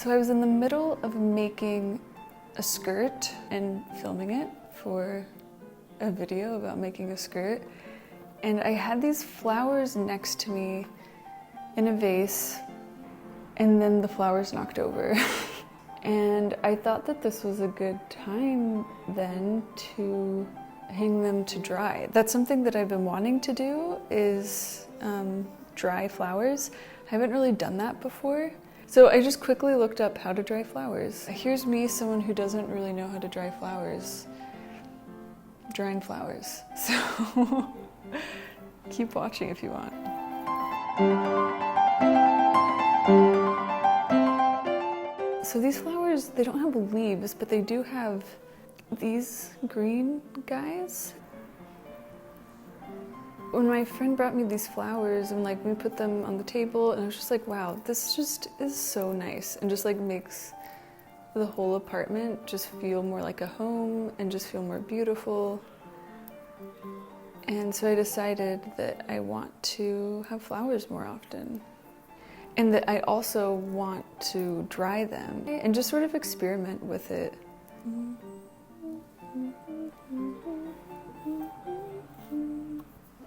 So I was in the middle of making a skirt and filming it for a video about making a skirt. And I had these flowers next to me in a vase, and then the flowers knocked over. And I thought that this was a good time then to hang them to dry. That's something that I've been wanting to do, is dry flowers. I haven't really done that before. So I just quickly looked up how to dry flowers. Here's me, someone who doesn't really know how to dry flowers, drying flowers. So keep watching if you want. So these flowers, they don't have leaves, but they do have these green guys. When my friend brought me these flowers and we put them on the table, and I was just like, wow, this just is so nice, and just makes the whole apartment just feel more like a home and just feel more beautiful. And so I decided that I want to have flowers more often, and that I also want to dry them and just sort of experiment with it.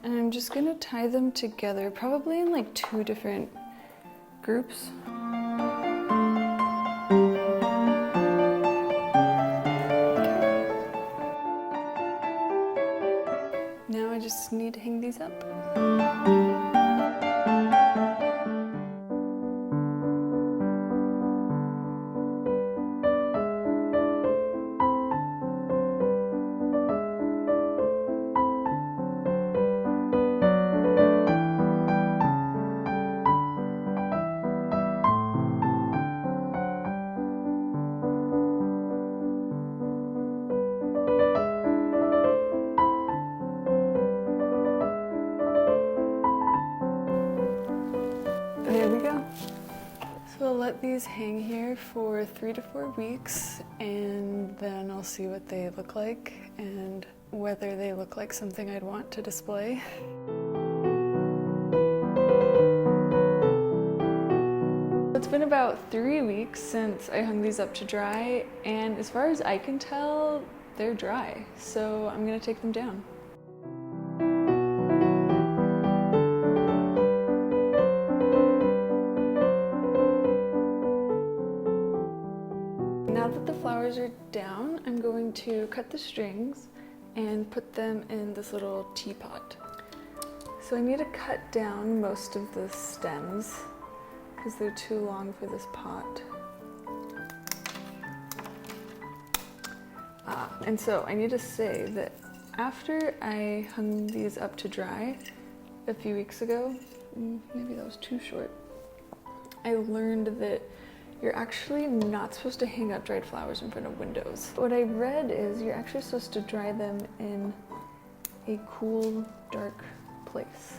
And I'm just gonna tie them together, probably in 2 different groups. Now I just need to hang these up. There we go. So I'll let these hang here for 3 to 4 weeks, and then I'll see what they look like and whether they look like something I'd want to display. It's been about 3 weeks since I hung these up to dry, and as far as I can tell, they're dry. So I'm gonna take them down. Now that the flowers are down, I'm going to cut the strings and put them in this little teapot. So I need to cut down most of the stems because they're too long for this pot. And so I need to say that after I hung these up to dry a few weeks ago, maybe that was too short, I learned that you're actually not supposed to hang up dried flowers in front of windows. What I read is you're actually supposed to dry them in a cool, dark place.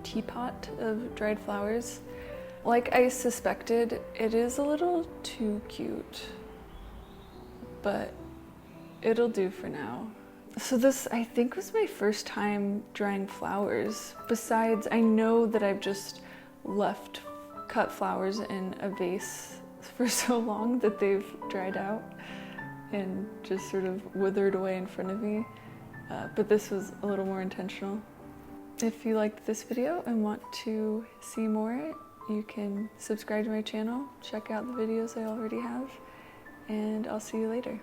Teapot of dried flowers. Like I suspected, it is a little too cute, but it'll do for now. So this, I think, was my first time drying flowers. Besides, I know that I've just left cut flowers in a vase for so long that they've dried out and just sort of withered away in front of me, but this was a little more intentional. If you liked this video and want to see more, you can subscribe to my channel, check out the videos I already have, and I'll see you later.